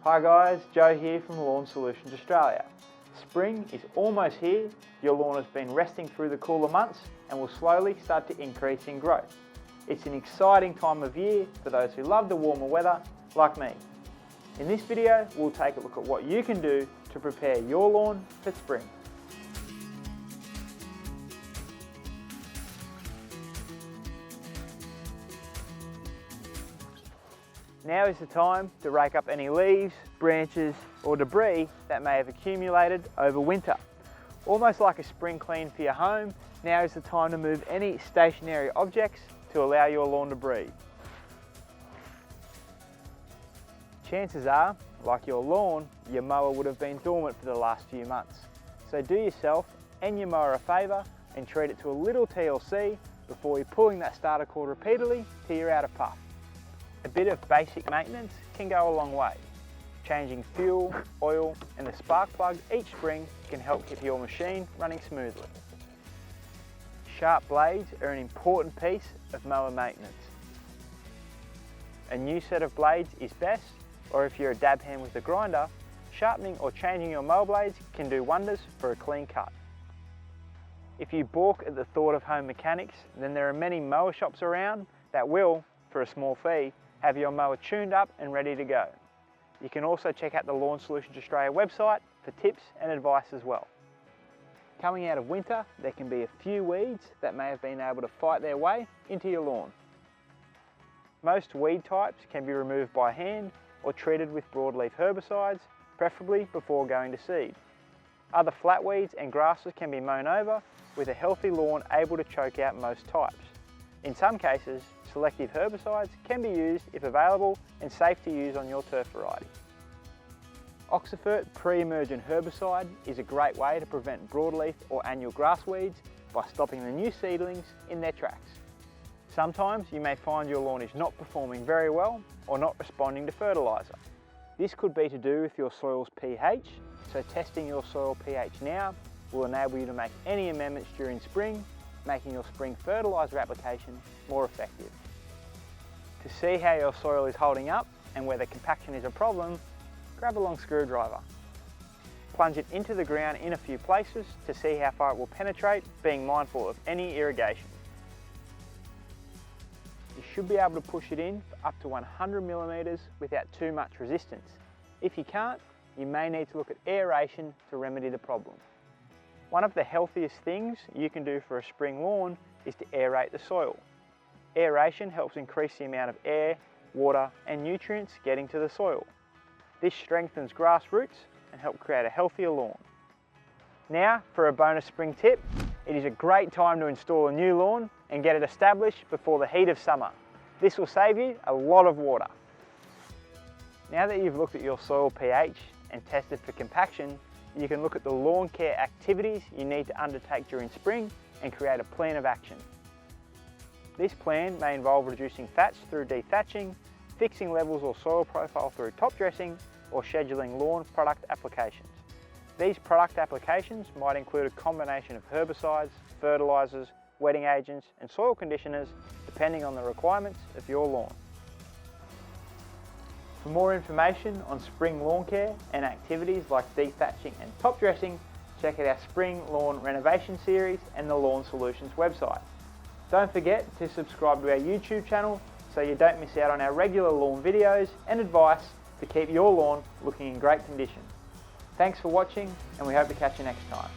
Hi guys, Joe here from Lawn Solutions Australia. Spring is almost here. Your lawn has been resting through the cooler months and will slowly start to increase in growth. It's an exciting time of year for those who love the warmer weather like me. In this video, we'll take a look at what you can do to prepare your lawn for spring. Now is the time to rake up any leaves, branches or debris that may have accumulated over winter. Almost like a spring clean for your home, now is the time to move any stationary objects to allow your lawn to breathe. Chances are, like your lawn, your mower would have been dormant for the last few months. So do yourself and your mower a favour and treat it to a little TLC before you're pulling that starter cord repeatedly till you're out of puff. A bit of basic maintenance can go a long way. Changing fuel, oil and the spark plug each spring can help keep your machine running smoothly. Sharp blades are an important piece of mower maintenance. A new set of blades is best, or if you're a dab hand with a grinder, sharpening or changing your mower blades can do wonders for a clean cut. If you balk at the thought of home mechanics, then there are many mower shops around that will, for a small fee, have your mower tuned up and ready to go. You can also check out the Lawn Solutions Australia website for tips and advice as well. Coming out of winter, there can be a few weeds that may have been able to fight their way into your lawn. Most weed types can be removed by hand or treated with broadleaf herbicides, preferably before going to seed. Other flatweeds and grasses can be mown over, with a healthy lawn able to choke out most types. In some cases, selective herbicides can be used if available and safe to use on your turf variety. Oxifert pre-emergent herbicide is a great way to prevent broadleaf or annual grass weeds by stopping the new seedlings in their tracks. Sometimes you may find your lawn is not performing very well or not responding to fertiliser. This could be to do with your soil's pH, so testing your soil pH now will enable you to make any amendments during spring, making your spring fertiliser application more effective. To see how your soil is holding up and whether compaction is a problem, grab a long screwdriver. Plunge it into the ground in a few places to see how far it will penetrate, being mindful of any irrigation. You should be able to push it in for up to 100mm without too much resistance. If you can't, you may need to look at aeration to remedy the problem. One of the healthiest things you can do for a spring lawn is to aerate the soil. Aeration helps increase the amount of air, water and nutrients getting to the soil. This strengthens grass roots and helps create a healthier lawn. Now for a bonus spring tip, it is a great time to install a new lawn and get it established before the heat of summer. This will save you a lot of water. Now that you've looked at your soil pH and tested for compaction, you can look at the lawn care activities you need to undertake during spring and create a plan of action. This plan may involve reducing thatch through dethatching, fixing levels or soil profile through top dressing, or scheduling lawn product applications. These product applications might include a combination of herbicides, fertilisers, wetting agents and soil conditioners depending on the requirements of your lawn. For more information on spring lawn care and activities like dethatching and top dressing, check out our spring lawn renovation series and the Lawn Solutions website. Don't forget to subscribe to our YouTube channel so you don't miss out on our regular lawn videos and advice to keep your lawn looking in great condition. Thanks for watching and we hope to catch you next time.